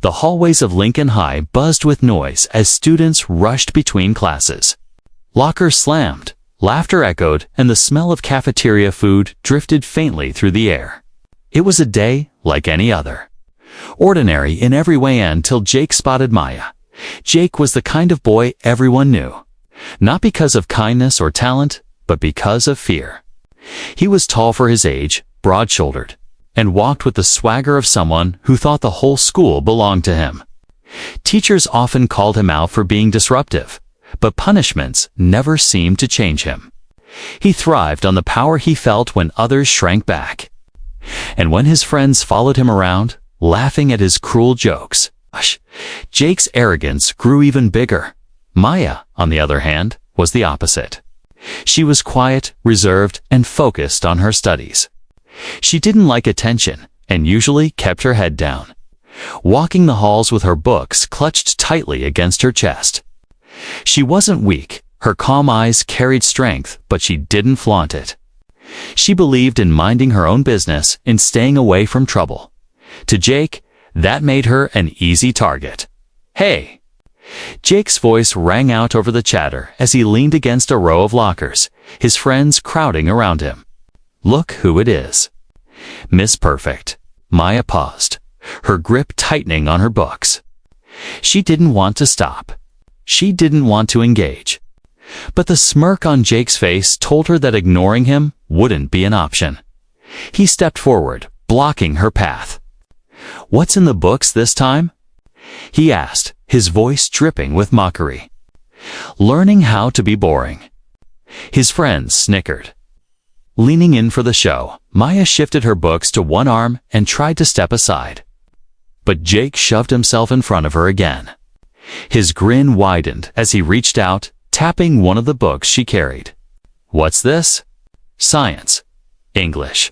The hallways of Lincoln High buzzed with noise as students rushed between classes. Lockers slammed, laughter echoed, and the smell of cafeteria food drifted faintly through the air. It was a day like any other. Ordinary in every way until Jake spotted Maya. Jake was the kind of boy everyone knew. Not because of kindness or talent, but because of fear. He was tall for his age, broad-shouldered, and walked with the swagger of someone who thought the whole school belonged to him. Teachers often called him out for being disruptive, but punishments never seemed to change him. He thrived on the power he felt when others shrank back. And when his friends followed him around, laughing at his cruel jokes, Jake's arrogance grew even bigger. Maya, on the other hand, was the opposite. She was quiet, reserved, and focused on her studies. She didn't like attention and usually kept her head down, walking the halls with her books clutched tightly against her chest. She wasn't weak. Her calm eyes carried strength, but she didn't flaunt it. She believed in minding her own business and staying away from trouble. To Jake, that made her an easy target. "Hey!" Jake's voice rang out over the chatter as he leaned against a row of lockers, his friends crowding around him. "Look who it is." Miss Perfect. Maya paused, her grip tightening on her books. She didn't want to stop. She didn't want to engage. But the smirk on Jake's face told her that ignoring him wouldn't be an option. He stepped forward, blocking her path. "What's in the books this time?" he asked, his voice dripping with mockery. "Learning how to be boring." His friends snickered. Leaning in for the show, Maya shifted her books to one arm and tried to step aside. But Jake shoved himself in front of her again. His grin widened as he reached out, tapping one of the books she carried. "What's this?" "Science." "English."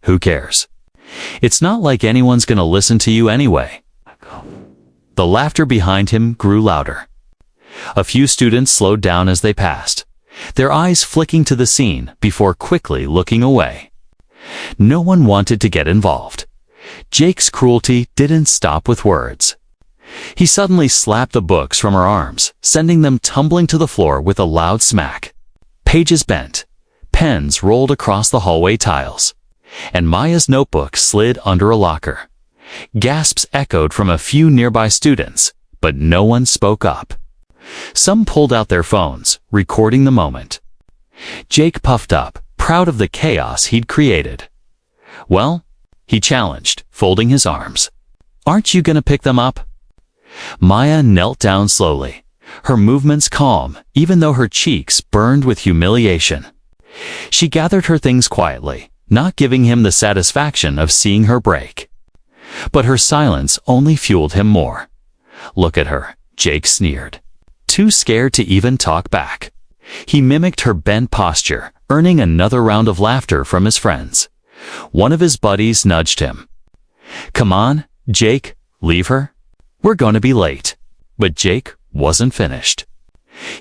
"Who cares? It's not like anyone's gonna listen to you anyway." The laughter behind him grew louder. A few students slowed down as they passed, their eyes flicking to the scene before quickly looking away. No one wanted to get involved. Jake's cruelty didn't stop with words. He suddenly slapped the books from her arms, sending them tumbling to the floor with a loud smack. Pages bent, pens rolled across the hallway tiles, and Maya's notebook slid under a locker. Gasps echoed from a few nearby students, but no one spoke up. Some pulled out their phones, recording the moment. Jake puffed up, proud of the chaos he'd created. "Well," he challenged, folding his arms, "aren't you gonna pick them up?" Maya knelt down slowly, her movements calm, even though her cheeks burned with humiliation. She gathered her things quietly, not giving him the satisfaction of seeing her break. But her silence only fueled him more. "Look at her," Jake sneered, too scared to even talk back. He mimicked her bent posture, earning another round of laughter from his friends. One of his buddies nudged him. "Come on, Jake, leave her. We're going to be late." But Jake wasn't finished.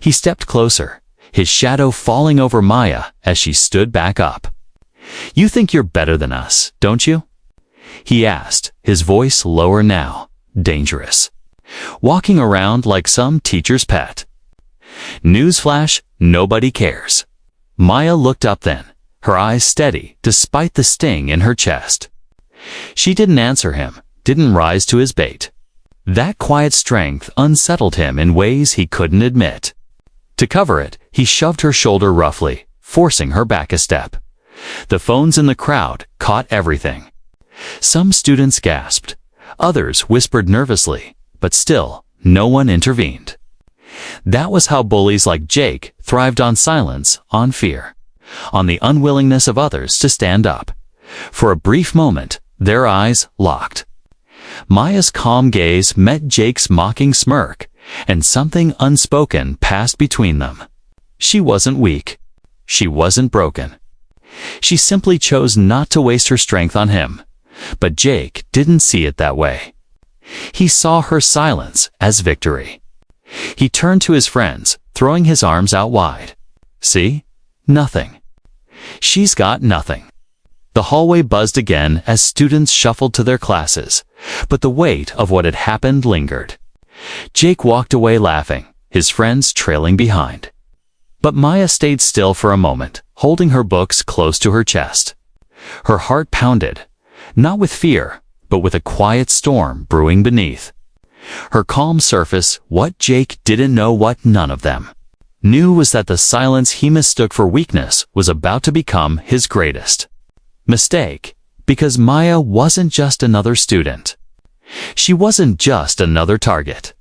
He stepped closer, his shadow falling over Maya as she stood back up. "You think you're better than us, don't you?" he asked, his voice lower now, dangerous. "Walking around like some teacher's pet." Newsflash, nobody cares. Maya looked up then, her eyes steady despite the sting in her chest. She didn't answer him, didn't rise to his bait. That quiet strength unsettled him in ways he couldn't admit. To cover it, he shoved her shoulder roughly, forcing her back a step. The phones in the crowd caught everything. Some students gasped, others whispered nervously, but still, no one intervened. That was how bullies like Jake thrived, on silence, on fear, on the unwillingness of others to stand up. For a brief moment, their eyes locked. Maya's calm gaze met Jake's mocking smirk, and something unspoken passed between them. She wasn't weak. She wasn't broken. She simply chose not to waste her strength on him. But Jake didn't see it that way. He saw her silence as victory. He turned to his friends, throwing his arms out wide. "See? Nothing. She's got nothing." The hallway buzzed again as students shuffled to their classes, but the weight of what had happened lingered. Jake walked away laughing, his friends trailing behind. But Maya stayed still for a moment, holding her books close to her chest. Her heart pounded, not with fear, but with a quiet storm brewing beneath. Her calm surface, what Jake didn't know what none of them knew was that the silence he mistook for weakness was about to become his greatest mistake, because Maya wasn't just another student. She wasn't just another target.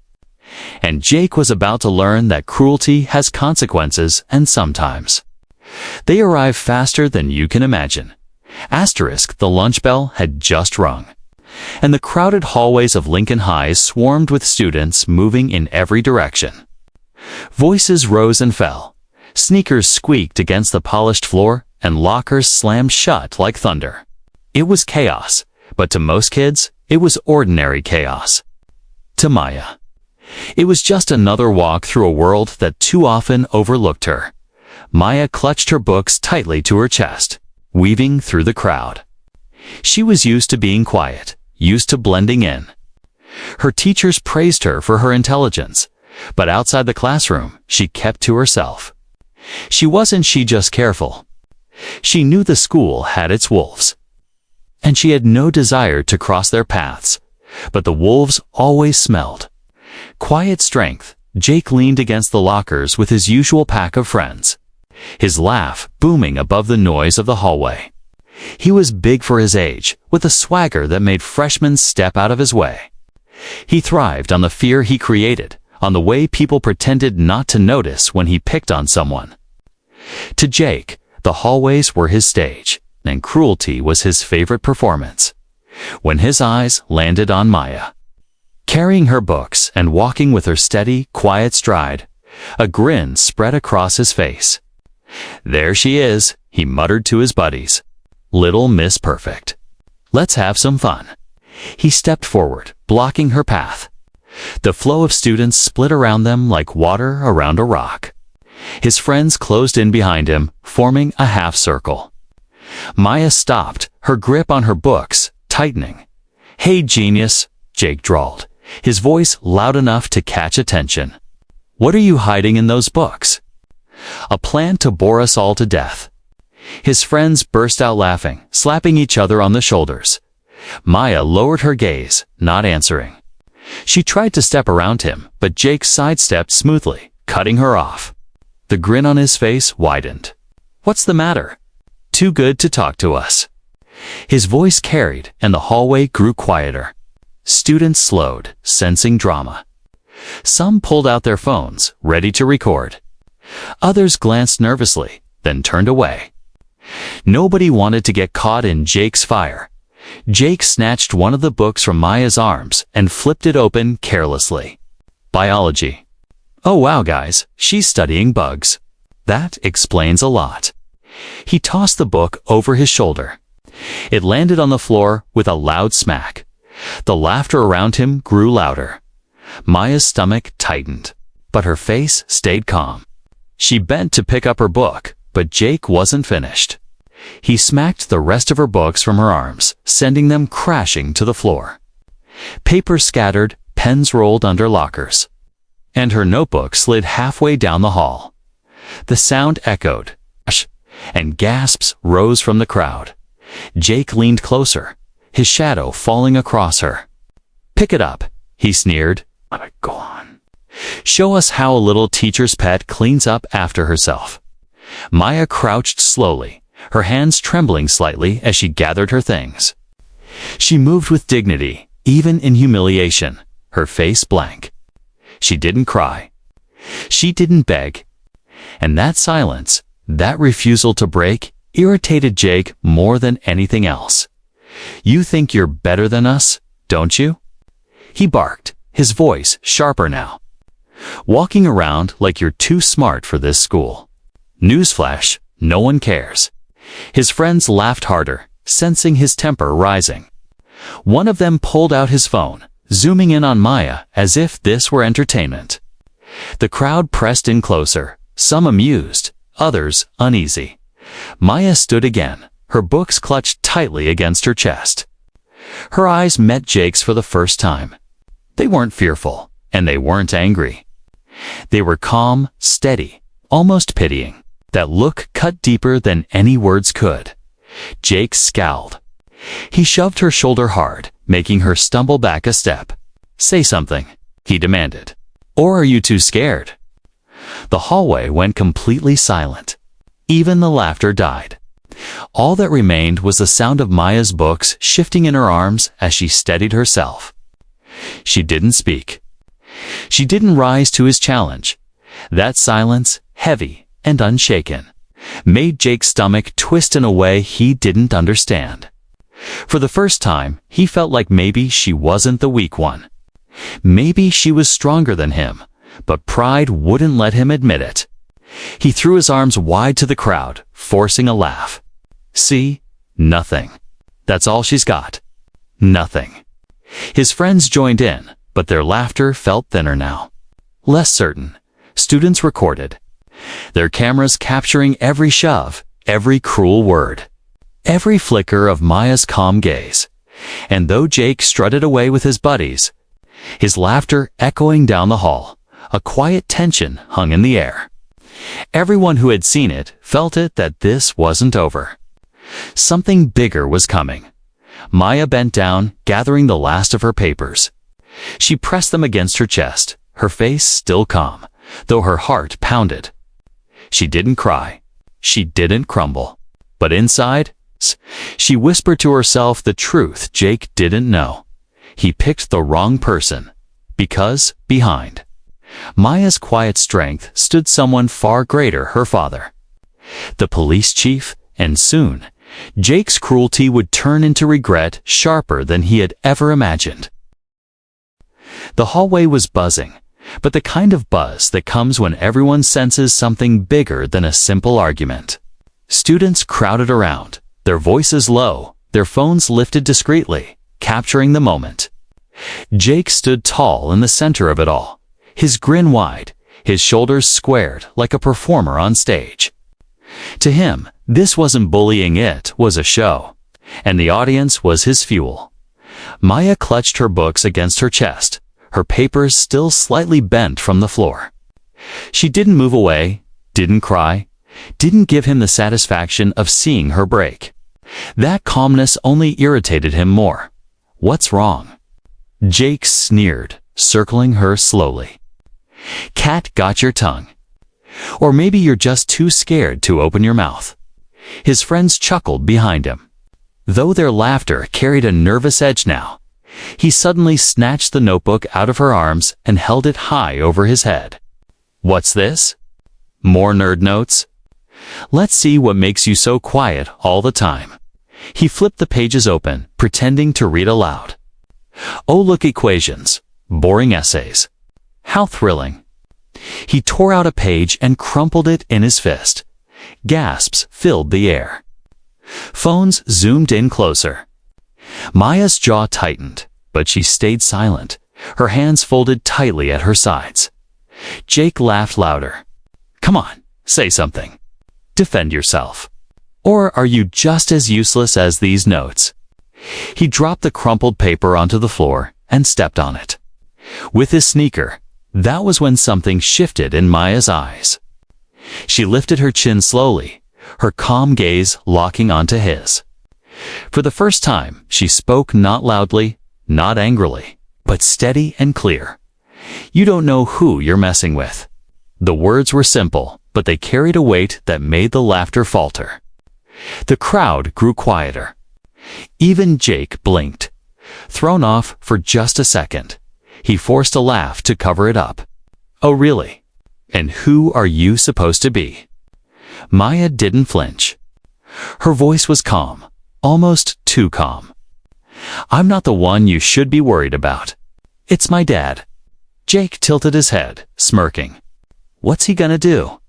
And Jake was about to learn that cruelty has consequences, and sometimes they arrive faster than you can imagine. Asterisk, the lunch bell had just rung, and the crowded hallways of Lincoln High swarmed with students moving in every direction. Voices rose and fell, sneakers squeaked against the polished floor, and lockers slammed shut like thunder. It was chaos, but to most kids, it was ordinary chaos. To Maya, it was just another walk through a world that too often overlooked her. Maya clutched her books tightly to her chest, weaving through the crowd. She was used to being quiet, used to blending in. Her teachers praised her for her intelligence, but outside the classroom, she kept to herself. She just careful. She knew the school had its wolves, and she had no desire to cross their paths, but the wolves always smelled. Quiet strength, Jake leaned against the lockers with his usual pack of friends, his laugh booming above the noise of the hallway. He was big for his age, with a swagger that made freshmen step out of his way. He thrived on the fear he created, on the way people pretended not to notice when he picked on someone. To Jake, the hallways were his stage, and cruelty was his favorite performance. When his eyes landed on Maya, carrying her books and walking with her steady, quiet stride, a grin spread across his face. "There she is," he muttered to his buddies. "Little Miss Perfect. Let's have some fun." He stepped forward, blocking her path. The flow of students split around them like water around a rock. His friends closed in behind him, forming a half circle. Maya stopped, her grip on her books tightening. "Hey, genius," Jake drawled, his voice loud enough to catch attention. "What are you hiding in those books?" "A plan to bore us all to death." His friends burst out laughing, slapping each other on the shoulders. Maya lowered her gaze, not answering. She tried to step around him, but Jake sidestepped smoothly, cutting her off. The grin on his face widened. "What's the matter?" "Too good to talk to us." His voice carried, and the hallway grew quieter. Students slowed, sensing drama. Some pulled out their phones, ready to record. Others glanced nervously, then turned away. Nobody wanted to get caught in Jake's fire. Jake snatched one of the books from Maya's arms and flipped it open carelessly. Biology. "Oh wow guys, she's studying bugs. That explains a lot." He tossed the book over his shoulder. It landed on the floor with a loud smack. The laughter around him grew louder. Maya's stomach tightened, but her face stayed calm. She bent to pick up her book, but Jake wasn't finished. He smacked the rest of her books from her arms, sending them crashing to the floor. Paper scattered, pens rolled under lockers, and her notebook slid halfway down the hall. The sound echoed, and gasps rose from the crowd. Jake leaned closer, his shadow falling across her. "Pick it up," he sneered. "Go on. Show us how a little teacher's pet cleans up after herself." Maya crouched slowly, her hands trembling slightly as she gathered her things. She moved with dignity, even in humiliation, her face blank. She didn't cry. She didn't beg. And that silence, that refusal to break, irritated Jake more than anything else. "You think you're better than us, don't you?" he barked, his voice sharper now. "Walking around like you're too smart for this school. Newsflash, no one cares." His friends laughed harder, sensing his temper rising. One of them pulled out his phone, zooming in on Maya as if this were entertainment. The crowd pressed in closer, some amused, others uneasy. Maya stood again, her books clutched tightly against her chest. Her eyes met Jake's for the first time. They weren't fearful, and they weren't angry. They were calm, steady, almost pitying. That look cut deeper than any words could. Jake scowled. He shoved her shoulder hard, making her stumble back a step. "Say something," he demanded. "Or are you too scared?" The hallway went completely silent. Even the laughter died. All that remained was the sound of Maya's books shifting in her arms as she steadied herself. She didn't speak. She didn't rise to his challenge. That silence, heavy and unshaken, made Jake's stomach twist in a way he didn't understand. For the first time, he felt like maybe she wasn't the weak one. Maybe she was stronger than him, but pride wouldn't let him admit it. He threw his arms wide to the crowd, forcing a laugh. "See? Nothing. That's all she's got. Nothing." His friends joined in, but their laughter felt thinner now. Less certain. Students recorded. Their cameras capturing every shove, every cruel word, every flicker of Maya's calm gaze. And though Jake strutted away with his buddies, his laughter echoing down the hall, a quiet tension hung in the air. Everyone who had seen it felt it that this wasn't over. Something bigger was coming. Maya bent down, gathering the last of her papers. She pressed them against her chest, her face still calm, though her heart pounded. She didn't cry. She didn't crumble. But inside, she whispered to herself the truth Jake didn't know. He picked the wrong person. Because, behind Maya's quiet strength stood someone far greater, her father. The police chief, and soon, Jake's cruelty would turn into regret sharper than he had ever imagined. The hallway was buzzing, but the kind of buzz that comes when everyone senses something bigger than a simple argument. Students crowded around, their voices low, their phones lifted discreetly, capturing the moment. Jake stood tall in the center of it all, his grin wide, his shoulders squared like a performer on stage. To him, this wasn't bullying, it was a show, and the audience was his fuel. Maya clutched her books against her chest, her papers still slightly bent from the floor. She didn't move away, didn't cry, didn't give him the satisfaction of seeing her break. That calmness only irritated him more. "What's wrong?" Jake sneered, circling her slowly. "Cat got your tongue. Or maybe you're just too scared to open your mouth." His friends chuckled behind him. Though their laughter carried a nervous edge now, he suddenly snatched the notebook out of her arms and held it high over his head. "What's this? More nerd notes? Let's see what makes you so quiet all the time." He flipped the pages open, pretending to read aloud. "Oh, look, equations. Boring essays. How thrilling." He tore out a page and crumpled it in his fist. Gasps filled the air. Phones zoomed in closer. Maya's jaw tightened, but she stayed silent, her hands folded tightly at her sides. Jake laughed louder. "Come on, say something. Defend yourself. Or are you just as useless as these notes?" He dropped the crumpled paper onto the floor and stepped on it. With his sneaker, that was when something shifted in Maya's eyes. She lifted her chin slowly, her calm gaze locking onto his. For the first time, she spoke not loudly, not angrily, but steady and clear. "You don't know who you're messing with." The words were simple, but they carried a weight that made the laughter falter. The crowd grew quieter. Even Jake blinked. Thrown off for just a second, he forced a laugh to cover it up. "Oh, really? And who are you supposed to be?" Maya didn't flinch. Her voice was calm, almost too calm. "I'm not the one you should be worried about. It's my dad." Jake tilted his head, smirking. "What's he gonna do?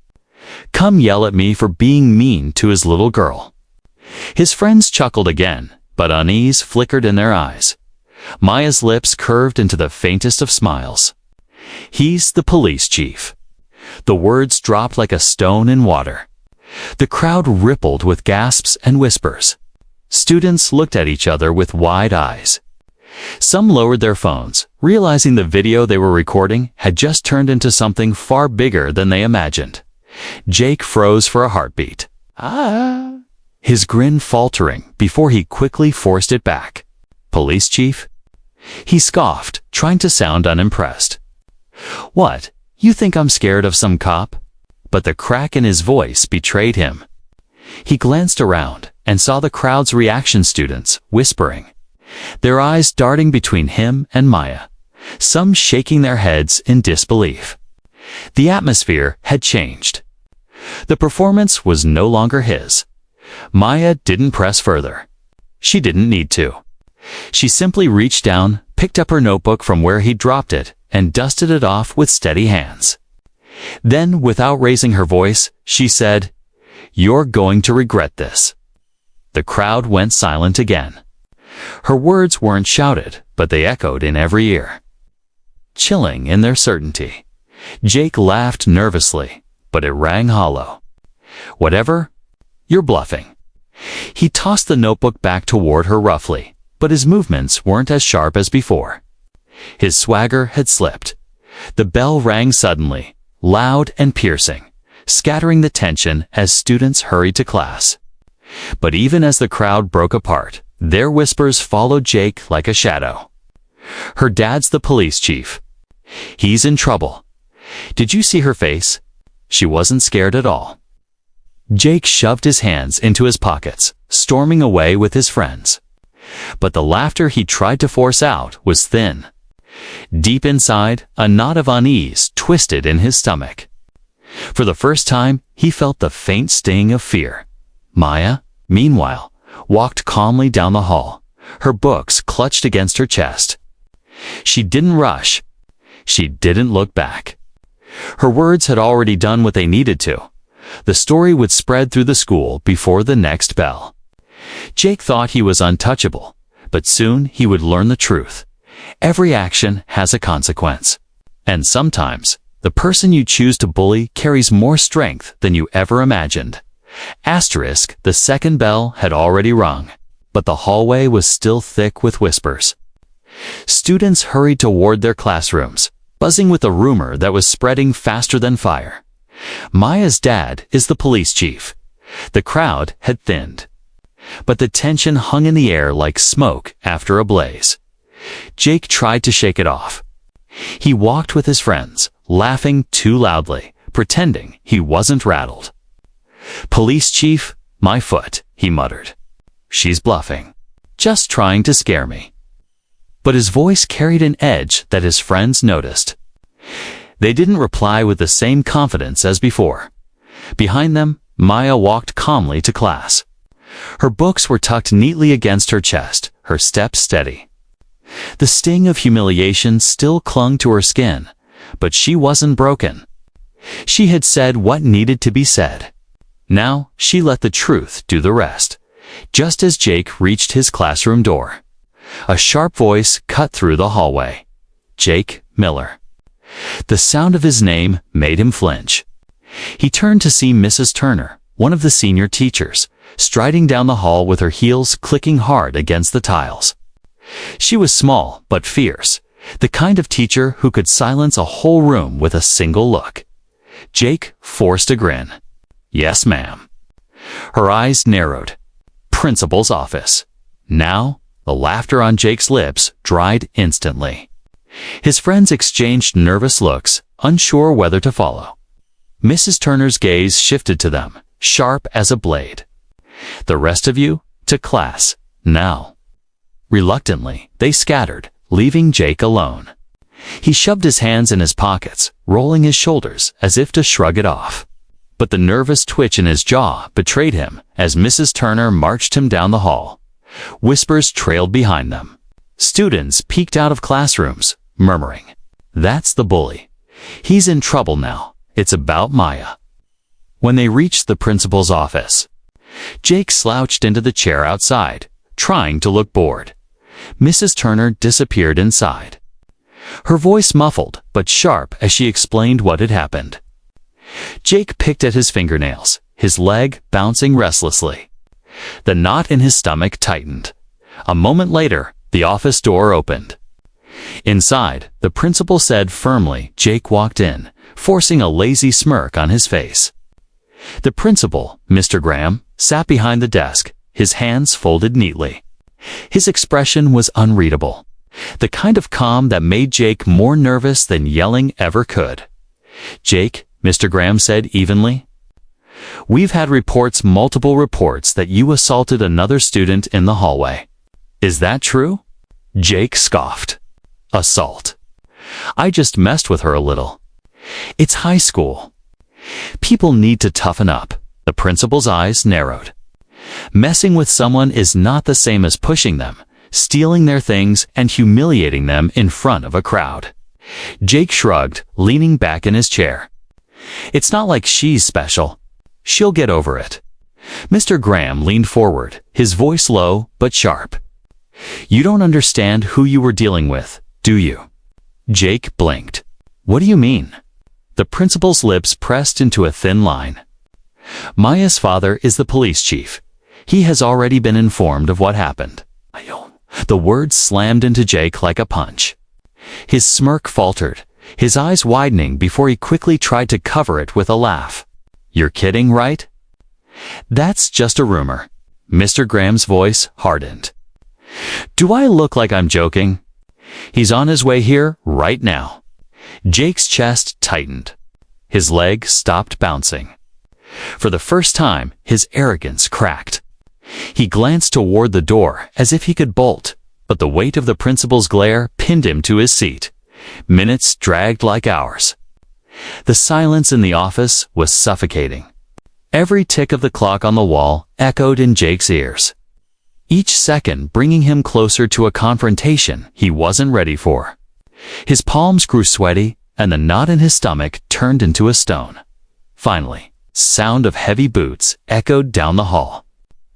Come yell at me for being mean to his little girl." His friends chuckled again, but unease flickered in their eyes. Maya's lips curved into the faintest of smiles. "He's the police chief." The words dropped like a stone in water. The crowd rippled with gasps and whispers. Students looked at each other with wide eyes. Some lowered their phones, realizing the video they were recording had just turned into something far bigger than they imagined. Jake froze for a heartbeat. "Ah!" His grin faltering before he quickly forced it back. "Police chief?" He scoffed, trying to sound unimpressed. "What? You think I'm scared of some cop?" But the crack in his voice betrayed him. He glanced around and saw the crowd's reaction students whispering, their eyes darting between him and Maya, some shaking their heads in disbelief. The atmosphere had changed. The performance was no longer his. Maya didn't press further. She didn't need to. She simply reached down, picked up her notebook from where he dropped it, and dusted it off with steady hands. Then, without raising her voice, she said, "You're going to regret this." The crowd went silent again. Her words weren't shouted, but they echoed in every ear. Chilling in their certainty, Jake laughed nervously, but it rang hollow. "Whatever? You're bluffing." He tossed the notebook back toward her roughly, but his movements weren't as sharp as before. His swagger had slipped. The bell rang suddenly, loud and piercing, scattering the tension as students hurried to class. But even as the crowd broke apart, their whispers followed Jake like a shadow. "Her dad's the police chief. He's in trouble. Did you see her face? She wasn't scared at all." Jake shoved his hands into his pockets, storming away with his friends. But the laughter he tried to force out was thin. Deep inside, a knot of unease twisted in his stomach. For the first time, he felt the faint sting of fear. Maya, meanwhile, walked calmly down the hall, her books clutched against her chest. She didn't rush. She didn't look back. Her words had already done what they needed to. The story would spread through the school before the next bell. Jake thought he was untouchable, but soon he would learn the truth. Every action has a consequence. And sometimes, the person you choose to bully carries more strength than you ever imagined. Asterisk, the second bell had already rung, but the hallway was still thick with whispers. Students hurried toward their classrooms, buzzing with a rumor that was spreading faster than fire. Maya's dad is the police chief. The crowd had thinned, but the tension hung in the air like smoke after a blaze. Jake tried to shake it off. He walked with his friends, laughing too loudly, pretending he wasn't rattled. "Police chief, my foot," he muttered. "She's bluffing. Just trying to scare me." But his voice carried an edge that his friends noticed. They didn't reply with the same confidence as before. Behind them, Maya walked calmly to class. Her books were tucked neatly against her chest, her steps steady. The sting of humiliation still clung to her skin, but she wasn't broken. She had said what needed to be said. Now she let the truth do the rest. Just as Jake reached his classroom door, a sharp voice cut through the hallway. "Jake Miller." The sound of his name made him flinch. He turned to see Mrs. Turner, one of the senior teachers, striding down the hall with her heels clicking hard against the tiles. She was small but fierce, the kind of teacher who could silence a whole room with a single look. Jake forced a grin. "Yes, ma'am." Her eyes narrowed. "Principal's office." Now, the laughter on Jake's lips dried instantly. His friends exchanged nervous looks, unsure whether to follow. Mrs. Turner's gaze shifted to them, sharp as a blade. "The rest of you, to class, now." Reluctantly, they scattered, leaving Jake alone. He shoved his hands in his pockets, rolling his shoulders as if to shrug it off. But the nervous twitch in his jaw betrayed him as Mrs. Turner marched him down the hall. Whispers trailed behind them. Students peeked out of classrooms, murmuring, "That's the bully. He's in trouble now. It's about Maya." When they reached the principal's office, Jake slouched into the chair outside, trying to look bored. Mrs. Turner disappeared inside. Her voice muffled but sharp as she explained what had happened. Jake picked at his fingernails, his leg bouncing restlessly. The knot in his stomach tightened. A moment later, the office door opened. Inside, the principal said firmly. Jake walked in, forcing a lazy smirk on his face. The principal, Mr. Graham, sat behind the desk, his hands folded neatly. His expression was unreadable, the kind of calm that made Jake more nervous than yelling ever could. "Jake," Mr. Graham said evenly, "we've had multiple reports that you assaulted another student in the hallway. Is that true?" Jake scoffed. "Assault? I just messed with her a little. It's high school. People need to toughen up." The principal's eyes narrowed. "Messing with someone is not the same as pushing them, stealing their things, and humiliating them in front of a crowd." Jake shrugged, leaning back in his chair. "It's not like she's special. She'll get over it." Mr. Graham leaned forward, his voice low but sharp. "You don't understand who you were dealing with, do you?" Jake blinked. "What do you mean?" The principal's lips pressed into a thin line. "Maya's father is the police chief. He has already been informed of what happened." The words slammed into Jake like a punch. His smirk faltered, his eyes widening before he quickly tried to cover it with a laugh. "You're kidding, right?" "That's just a rumor." Mr. Graham's voice hardened. "Do I look like I'm joking? He's on his way here right now." Jake's chest tightened. His leg stopped bouncing. For the first time, his arrogance cracked. He glanced toward the door as if he could bolt, but the weight of the principal's glare pinned him to his seat. Minutes dragged like hours. The silence in the office was suffocating. Every tick of the clock on the wall echoed in Jake's ears, each second bringing him closer to a confrontation he wasn't ready for. His palms grew sweaty, and the knot in his stomach turned into a stone. Finally, sound of heavy boots echoed down the hall.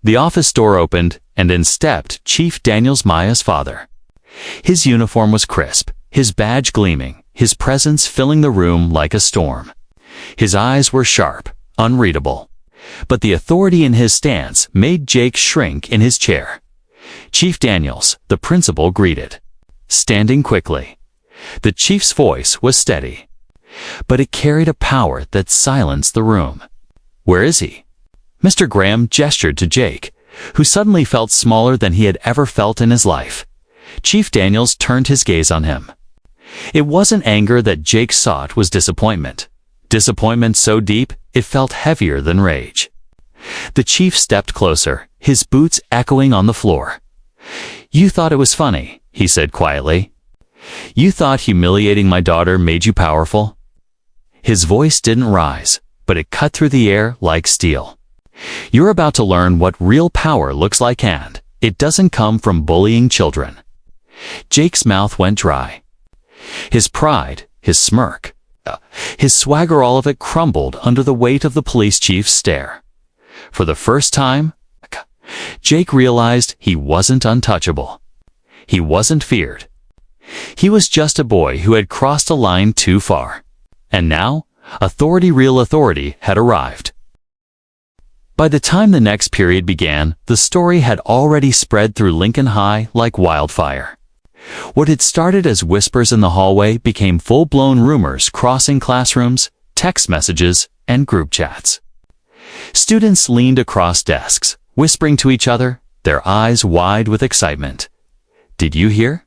The office door opened, and in stepped Chief Daniels, Maya's father. His uniform was crisp, his badge gleaming, his presence filling the room like a storm. His eyes were sharp, unreadable, but the authority in his stance made Jake shrink in his chair. "Chief Daniels," the principal greeted, standing quickly. The chief's voice was steady, but it carried a power that silenced the room. "Where is he?" Mr. Graham gestured to Jake, who suddenly felt smaller than he had ever felt in his life. Chief Daniels turned his gaze on him. It wasn't anger that Jake saw, it was disappointment. Disappointment so deep, it felt heavier than rage. The chief stepped closer, his boots echoing on the floor. "You thought it was funny," he said quietly. "You thought humiliating my daughter made you powerful?" His voice didn't rise, but it cut through the air like steel. "You're about to learn what real power looks like, and it doesn't come from bullying children." Jake's mouth went dry. His pride, his smirk, his swagger, all of it crumbled under the weight of the police chief's stare. For the first time, Jake realized he wasn't untouchable. He wasn't feared. He was just a boy who had crossed a line too far. And now, real authority, had arrived. By the time the next period began, the story had already spread through Lincoln High like wildfire. What had started as whispers in the hallway became full-blown rumors crossing classrooms, text messages, and group chats. Students leaned across desks, whispering to each other, their eyes wide with excitement. "Did you hear?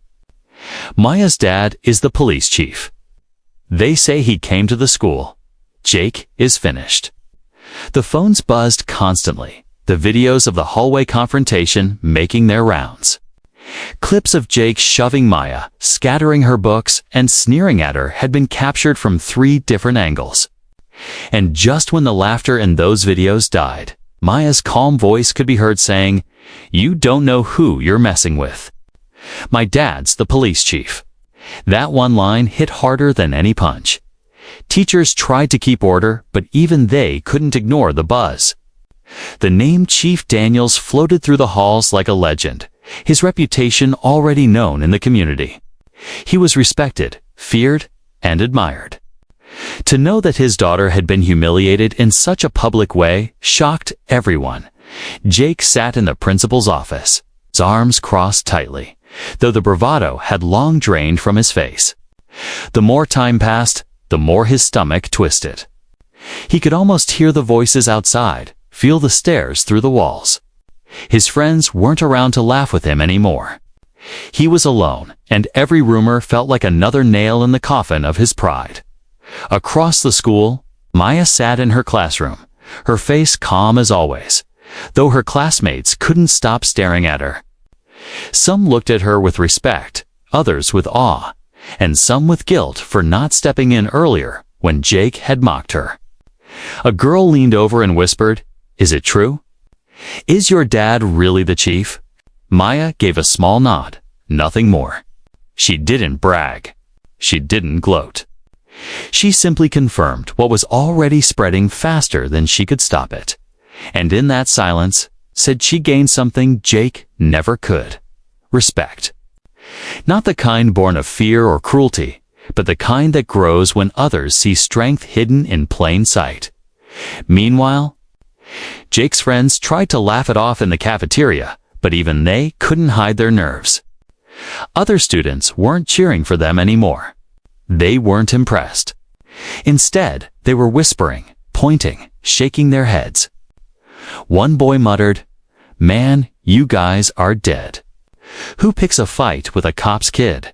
Maya's dad is the police chief. They say he came to the school. Jake is finished." The phones buzzed constantly, the videos of the hallway confrontation making their rounds. Clips of Jake shoving Maya, scattering her books, and sneering at her had been captured from 3 different angles. And just when the laughter in those videos died, Maya's calm voice could be heard saying, "You don't know who you're messing with. My dad's the police chief." That one line hit harder than any punch. Teachers tried to keep order, but even they couldn't ignore the buzz. The name Chief Daniels floated through the halls like a legend, his reputation already known in the community. He was respected, feared, and admired. To know that his daughter had been humiliated in such a public way shocked everyone. Jake sat in the principal's office, his arms crossed tightly, though the bravado had long drained from his face. The more time passed, the more his stomach twisted. He could almost hear the voices outside, feel the stares through the walls. His friends weren't around to laugh with him anymore. He was alone, and every rumor felt like another nail in the coffin of his pride. Across the school, Maya sat in her classroom, her face calm as always, though her classmates couldn't stop staring at her. Some looked at her with respect, others with awe, and some with guilt for not stepping in earlier when Jake had mocked her. A girl leaned over and whispered, "Is it true? Is your dad really the chief?" Maya gave a small nod, nothing more. She didn't brag. She didn't gloat. She simply confirmed what was already spreading faster than she could stop it. And in that silence, said she gained something Jake never could: respect. Not the kind born of fear or cruelty, but the kind that grows when others see strength hidden in plain sight. Meanwhile, Jake's friends tried to laugh it off in the cafeteria, but even they couldn't hide their nerves. Other students weren't cheering for them anymore. They weren't impressed. Instead, they were whispering, pointing, shaking their heads. One boy muttered, "Man, you guys are dead. Who picks a fight with a cop's kid?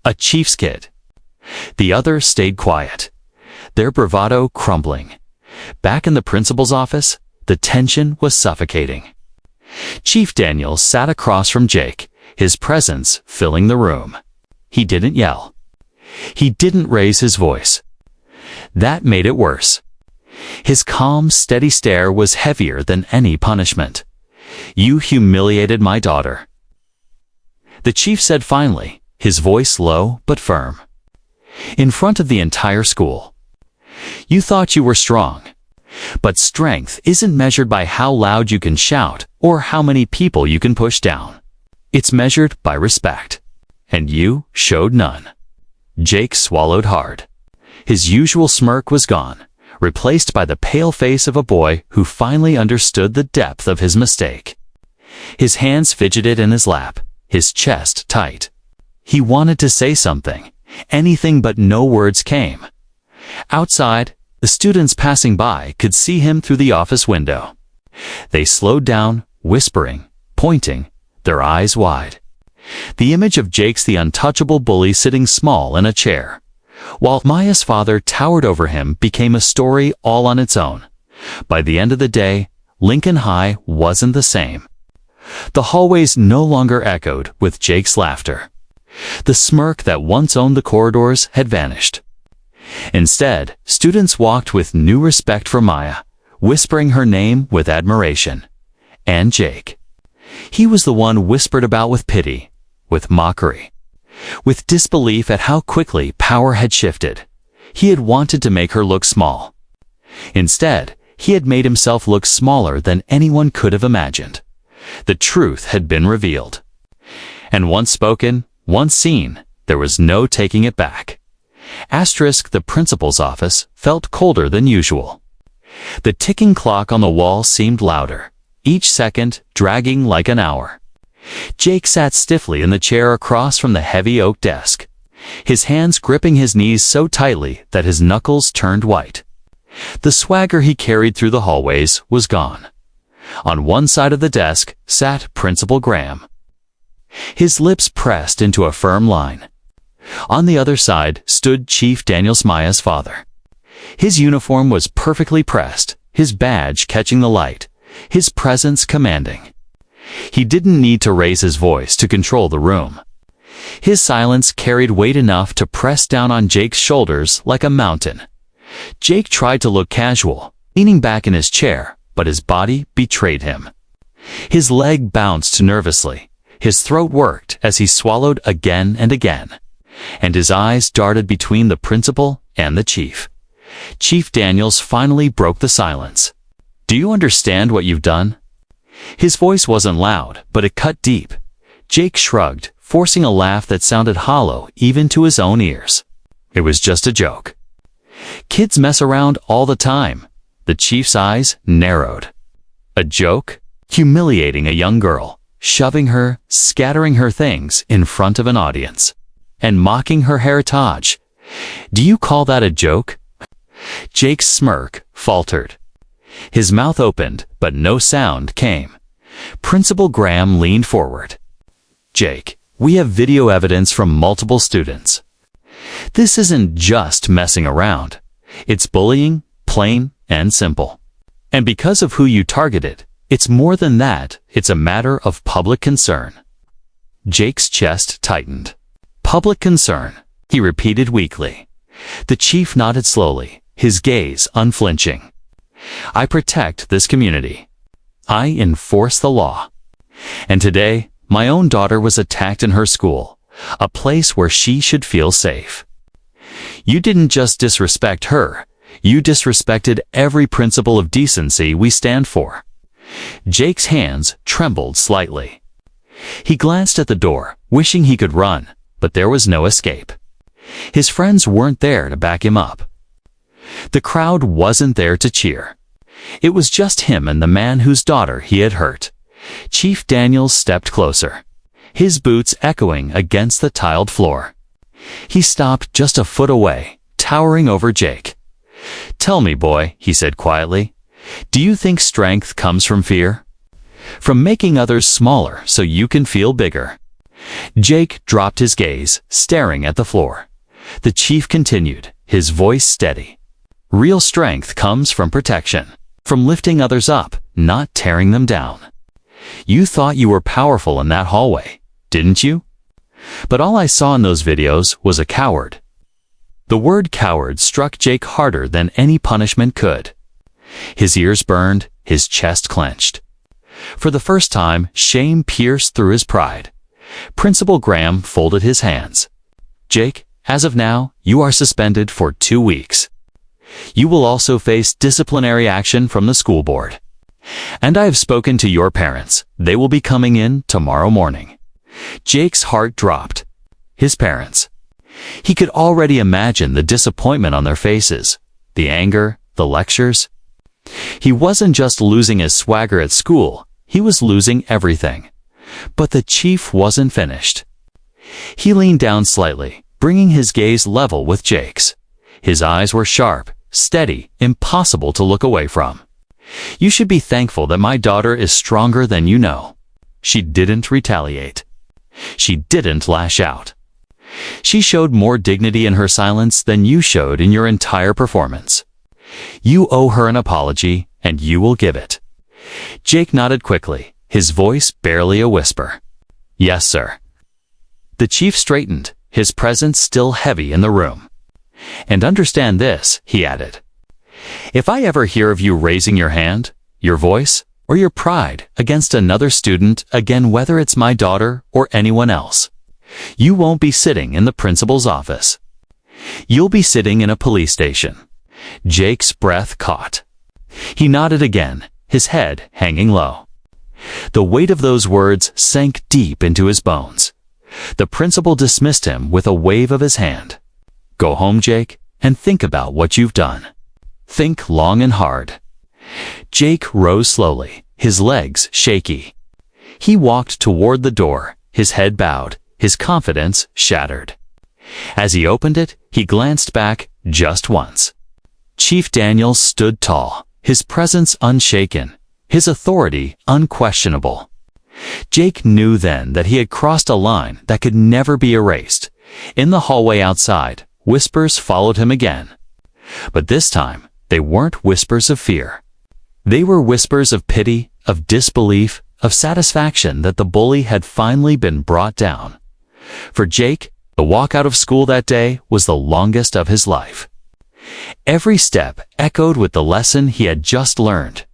A chief's kid?" The other stayed quiet, their bravado crumbling. Back in the principal's office, the tension was suffocating. Chief Daniels sat across from Jake, his presence filling the room. He didn't yell. He didn't raise his voice. That made it worse. His calm, steady stare was heavier than any punishment. "You humiliated my daughter," the chief said finally, his voice low but firm. "In front of the entire school. You thought you were strong. But strength isn't measured by how loud you can shout or how many people you can push down. It's measured by respect. And you showed none." Jake swallowed hard. His usual smirk was gone, replaced by the pale face of a boy who finally understood the depth of his mistake. His hands fidgeted in his lap, his chest tight. He wanted to say something, anything, but no words came. Outside, the students passing by could see him through the office window. They slowed down, whispering, pointing, their eyes wide. The image of Jake's the untouchable bully sitting small in a chair, while Maya's father towered over him, became a story all on its own. By the end of the day, Lincoln High wasn't the same. The hallways no longer echoed with Jake's laughter. The smirk that once owned the corridors had vanished. Instead, students walked with new respect for Maya, whispering her name with admiration. And Jake. He was the one whispered about with pity, with mockery, with disbelief at how quickly power had shifted. He had wanted to make her look small. Instead, he had made himself look smaller than anyone could have imagined. The truth had been revealed. And once spoken, once seen, there was no taking it back. The principal's office felt colder than usual. The ticking clock on the wall seemed louder, each second dragging like an hour. Jake sat stiffly in the chair across from the heavy oak desk, his hands gripping his knees so tightly that his knuckles turned white. The swagger he carried through the hallways was gone. On one side of the desk sat Principal Graham, his lips pressed into a firm line. On the other side stood Chief Daniels, Maya's father. His uniform was perfectly pressed, his badge catching the light, his presence commanding. He didn't need to raise his voice to control the room. His silence carried weight enough to press down on Jake's shoulders like a mountain. Jake tried to look casual, leaning back in his chair, but his body betrayed him. His leg bounced nervously, his throat worked as he swallowed again and again, and his eyes darted between the principal and the chief. Chief Daniels finally broke the silence. "Do you understand what you've done?" His voice wasn't loud, but it cut deep. Jake shrugged, forcing a laugh that sounded hollow even to his own ears. "It was just a joke." Kids mess around all the time. The chief's eyes narrowed. A joke? Humiliating a young girl, shoving her, scattering her things in front of an audience, and mocking her heritage. Do you call that a joke? Jake's smirk faltered. His mouth opened, but no sound came. Principal Graham leaned forward. Jake, we have video evidence from multiple students. This isn't just messing around. It's bullying, plain and simple. And because of who you targeted, it's more than that. It's a matter of public concern. Jake's chest tightened. Public concern, he repeated weakly. The chief nodded slowly, his gaze unflinching. I protect this community. I enforce the law. And today, my own daughter was attacked in her school, a place where she should feel safe. You didn't just disrespect her, you disrespected every principle of decency we stand for. Jake's hands trembled slightly. He glanced at the door, wishing he could run, but there was no escape. His friends weren't there to back him up. The crowd wasn't there to cheer. It was just him and the man whose daughter he had hurt. Chief Daniels stepped closer, his boots echoing against the tiled floor. He stopped just a foot away, towering over Jake. Tell me, boy, he said quietly, do you think strength comes from fear? From making others smaller so you can feel bigger? Jake dropped his gaze, staring at the floor. The chief continued, his voice steady. Real strength comes from protection, from lifting others up, not tearing them down. You thought you were powerful in that hallway, didn't you? But all I saw in those videos was a coward. The word coward struck Jake harder than any punishment could. His ears burned, his chest clenched. For the first time, shame pierced through his pride. Principal Graham folded his hands. Jake, as of now, you are suspended for 2 weeks. You will also face disciplinary action from the school board. And I have spoken to your parents. They will be coming in tomorrow morning. Jake's heart dropped. His parents. He could already imagine the disappointment on their faces, the anger, the lectures. He wasn't just losing his swagger at school, he was losing everything. But the chief wasn't finished. He leaned down slightly, bringing his gaze level with Jake's. His eyes were sharp, steady, impossible to look away from. You should be thankful that my daughter is stronger than you know. She didn't retaliate. She didn't lash out. She showed more dignity in her silence than you showed in your entire performance. You owe her an apology, and you will give it. Jake nodded quickly, his voice barely a whisper. Yes, sir. The chief straightened, his presence still heavy in the room. And understand this, he added. If I ever hear of you raising your hand, your voice, or your pride against another student again, whether it's my daughter or anyone else, you won't be sitting in the principal's office. You'll be sitting in a police station. Jake's breath caught. He nodded again, his head hanging low. The weight of those words sank deep into his bones. The principal dismissed him with a wave of his hand. Go home, Jake, and think about what you've done. Think long and hard. Jake rose slowly, his legs shaky. He walked toward the door, his head bowed, his confidence shattered. As he opened it, he glanced back just once. Chief Daniels stood tall, his presence unshaken, his authority unquestionable. Jake knew then that he had crossed a line that could never be erased. In the hallway outside, whispers followed him again. But this time, they weren't whispers of fear. They were whispers of pity, of disbelief, of satisfaction that the bully had finally been brought down. For Jake, the walk out of school that day was the longest of his life. Every step echoed with the lesson he had just learned.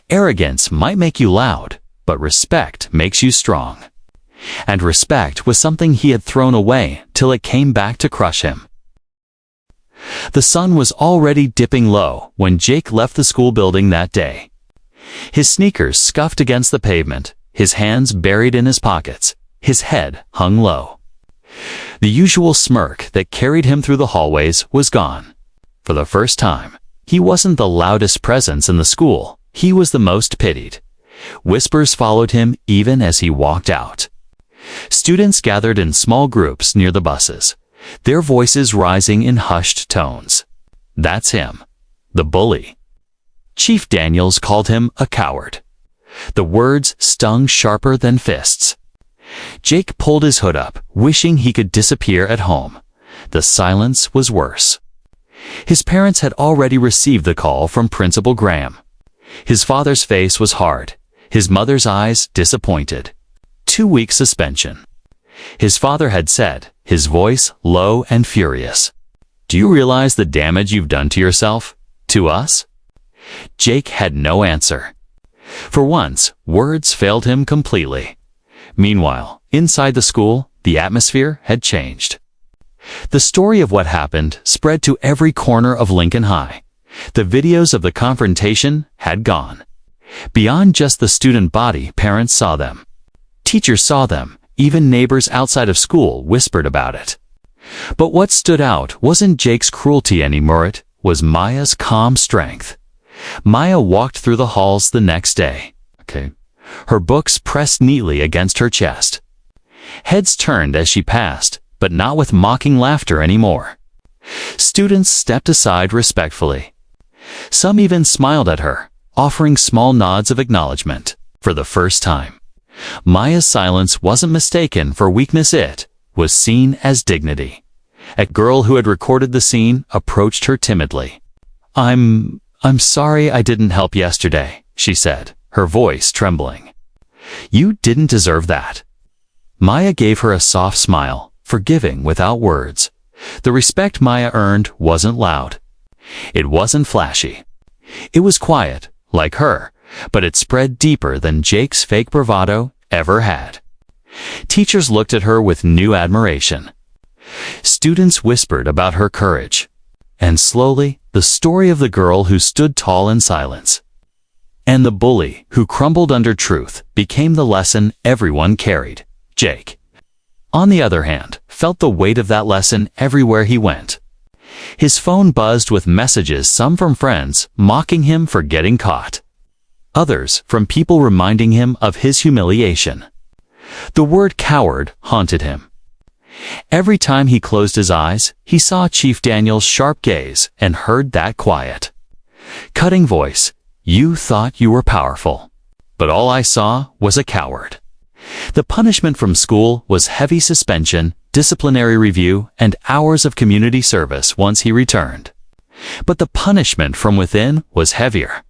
Arrogance might make you loud, but respect makes you strong. And respect was something he had thrown away till it came back to crush him. The sun was already dipping low when Jake left the school building that day. His sneakers scuffed against the pavement, his hands buried in his pockets, his head hung low. The usual smirk that carried him through the hallways was gone. For the first time, he wasn't the loudest presence in the school. He was the most pitied. Whispers followed him even as he walked out. Students gathered in small groups near the buses, their voices rising in hushed tones. That's him, the bully. Chief Daniels called him a coward. The words stung sharper than fists. Jake pulled his hood up, wishing he could disappear at home. The silence was worse. His parents had already received the call from Principal Graham. His father's face was hard, his mother's eyes disappointed. 2-week suspension. His father had said, his voice low and furious. "Do you realize the damage you've done to yourself? To us?" Jake had no answer. For once, words failed him completely. Meanwhile, inside the school, the atmosphere had changed. The story of what happened spread to every corner of Lincoln High. The videos of the confrontation had gone. Beyond just the student body, parents saw them. Teachers saw them. Even neighbors outside of school whispered about it. But what stood out wasn't Jake's cruelty anymore, it was Maya's calm strength. Maya walked through the halls the next day. Her books pressed neatly against her chest. Heads turned as she passed, but not with mocking laughter anymore. Students stepped aside respectfully. Some even smiled at her, offering small nods of acknowledgement. For the first time, Maya's silence wasn't mistaken for weakness, it was seen as dignity. A girl who had recorded the scene approached her timidly. I'm sorry I didn't help yesterday," she said, her voice trembling. "You didn't deserve that." Maya gave her a soft smile, forgiving without words. The respect Maya earned wasn't loud. It wasn't flashy. It was quiet, like her, but it spread deeper than Jake's fake bravado ever had. Teachers looked at her with new admiration. Students whispered about her courage. And slowly, the story of the girl who stood tall in silence and the bully who crumbled under truth became the lesson everyone carried. Jake, on the other hand, felt the weight of that lesson everywhere he went. His phone buzzed with messages, some from friends mocking him for getting caught, others from people reminding him of his humiliation. The word coward haunted him. Every time he closed his eyes, he saw Chief Daniels' sharp gaze and heard that quiet, cutting voice, "You thought you were powerful, but all I saw was a coward." The punishment from school was heavy suspension, disciplinary review, and hours of community service once he returned. But the punishment from within was heavier.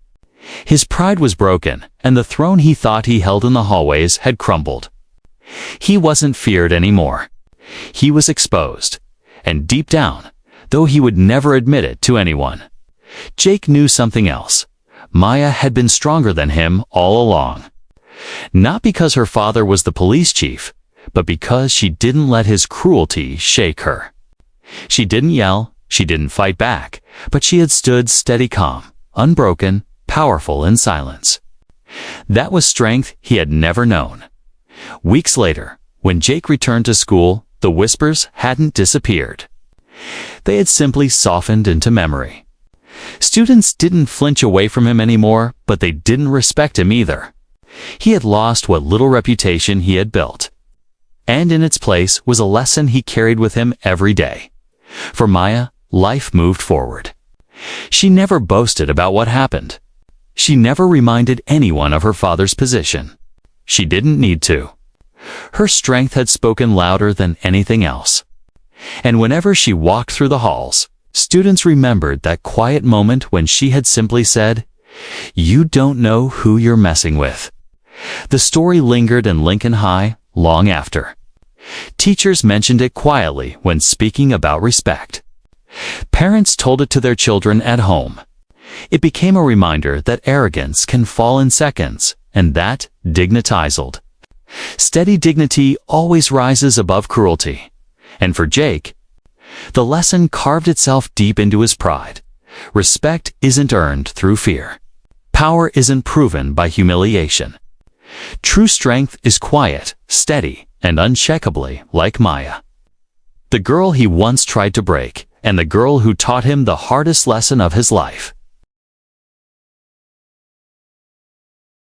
His pride was broken, and the throne he thought he held in the hallways had crumbled. He wasn't feared anymore. He was exposed, and deep down, though he would never admit it to anyone, Jake knew something else. Maya had been stronger than him all along. Not because her father was the police chief, but because she didn't let his cruelty shake her. She didn't yell, she didn't fight back, but she had stood steady, calm, unbroken, powerful in silence. That was strength he had never known. Weeks later, when Jake returned to school, the whispers hadn't disappeared. They had simply softened into memory. Students didn't flinch away from him anymore, but they didn't respect him either. He had lost what little reputation he had built. And in its place was a lesson he carried with him every day. For Maya, life moved forward. She never boasted about what happened. She never reminded anyone of her father's position. She didn't need to. Her strength had spoken louder than anything else. And whenever she walked through the halls, students remembered that quiet moment when she had simply said, "You don't know who you're messing with." The story lingered in Lincoln High long after. Teachers mentioned it quietly when speaking about respect. Parents told it to their children at home. It became a reminder that arrogance can fall in seconds, and that dignitized. Steady dignity always rises above cruelty. And for Jake, the lesson carved itself deep into his pride. Respect isn't earned through fear. Power isn't proven by humiliation. True strength is quiet, steady, and uncheckably like Maya. The girl he once tried to break, and the girl who taught him the hardest lesson of his life.